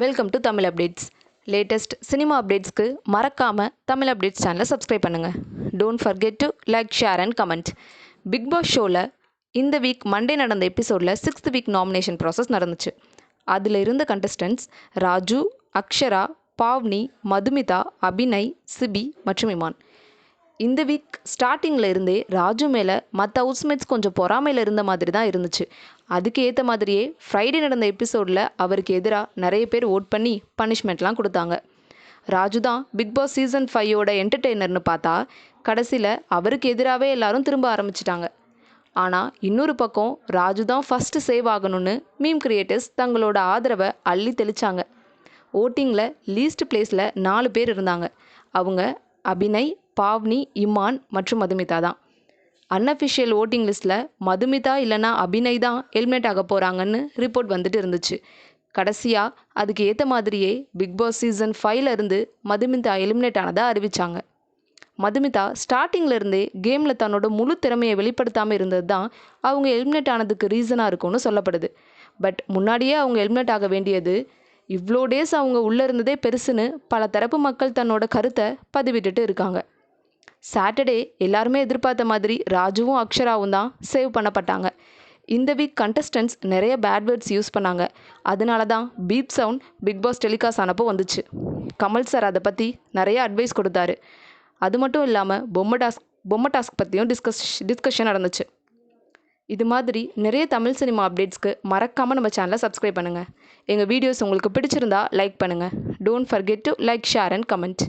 Welcome to Tamil updates. Latest cinema அப்டேட்ஸ்க்கு மறக்காமல் Tamil updates சேனலை சப்ஸ்கிரைப் பண்ணுங்கள். Don't forget to like, share and comment. Bigg Boss ஷோவில் இந்த வீக் மண்டே நடந்த எபிசோடில் 6th வீக் நாமினேஷன் ப்ராசஸ் நடந்துச்சு. அதில் இருந்த கண்டஸ்டன்ட்ஸ் ராஜு, அக்ஷரா, பாவ்னி, மதுமிதா, அபிநய், சிபி மற்றும் இமான். இந்த வீக் ஸ்டார்டிங்கில் இருந்தே ராஜு மேலே மற்ற ஹவுஸ்மேட்ஸ் கொஞ்சம் பொறாமையில் இருந்த மாதிரி தான் இருந்துச்சு. அதுக்கு ஏற்ற மாதிரியே ஃப்ரைடே நடந்த எபிசோடில் அவருக்கு எதிராக நிறைய பேர் ஓட் பண்ணி பனிஷ்மெண்ட்லாம் கொடுத்தாங்க. ராஜு தான் பிக் பாஸ் சீசன் 5 என்டர்டெய்னர்னு பார்த்தா கடைசியில் அவருக்கு எதிராகவே எல்லாரும் திரும்ப ஆரம்பிச்சிட்டாங்க. ஆனால் இன்னொரு பக்கம் ராஜு தான் ஃபஸ்ட்டு சேவ் ஆகணும்னு மீம் கிரியேட்டர்ஸ் தங்களோட ஆதரவை அள்ளி தெளித்தாங்க. ஓட்டிங்கில் லீஸ்ட் பிளேஸில் 4 பேர் இருந்தாங்க. அவங்க அபிநய், பாவ்னி, இமான் மற்றும் மதுமிதா தான். அன்அஃபிஷியல் ஓட்டிங் லிஸ்ட்டில் மதுமிதா இல்லைனா அபிநய் தான் எலிமினேட் ஆக போகிறாங்கன்னு ரிப்போர்ட் வந்துட்டு இருந்துச்சு. கடைசியாக அதுக்கு ஏற்ற மாதிரியே பிக் பாஸ் சீசன் 5 இருந்து மதுமிதா எலிமினேட் ஆனதாக அறிவித்தாங்க. மதுமிதா ஸ்டார்டிங்கில் இருந்தே கேமில் தன்னோட முழு திறமையை வெளிப்படுத்தாமல் இருந்தது தான் அவங்க எலிமினேட் ஆனதுக்கு ரீசனாக இருக்கும்னு சொல்லப்படுது. பட் முன்னாடியே அவங்க எலிமினேட் ஆக வேண்டியது, இவ்வளோ டேஸ் அவங்க உள்ளே இருந்ததே பெருசுன்னு பல தரப்பு மக்கள் தன்னோட கருத்தை பதிவிட்டுட்டு இருக்காங்க. சாட்டர்டே எல்லாருமே எதிர்பார்த்த மாதிரி ராஜுவும் அக்ஷராவும் தான் சேவ் பண்ணப்பட்டாங்க. இந்த வீக் கண்டஸ்டன்ட்ஸ் நிறைய பேட் வேர்ட்ஸ் யூஸ் பண்ணாங்க. அதனால தான் beep sound Bigg Boss telecast ஆனப்போ வந்துச்சு. கமல் சார் அதை பற்றி நிறைய அட்வைஸ் கொடுத்தாரு. அது மட்டும் இல்லாமல் பொம்மை டாஸ்க் பற்றியும் டிஸ்கஷன் நடந்துச்சு. இது மாதிரி நிறைய தமிழ் சினிமா அப்டேட்ஸ்க்கு மறக்காமல் நம்ம சேனலை சப்ஸ்கிரைப் பண்ணுங்கள். எங்கள் வீடியோஸ் உங்களுக்கு பிடிச்சிருந்தா லைக் பண்ணுங்கள். Don't forget to like, share and comment.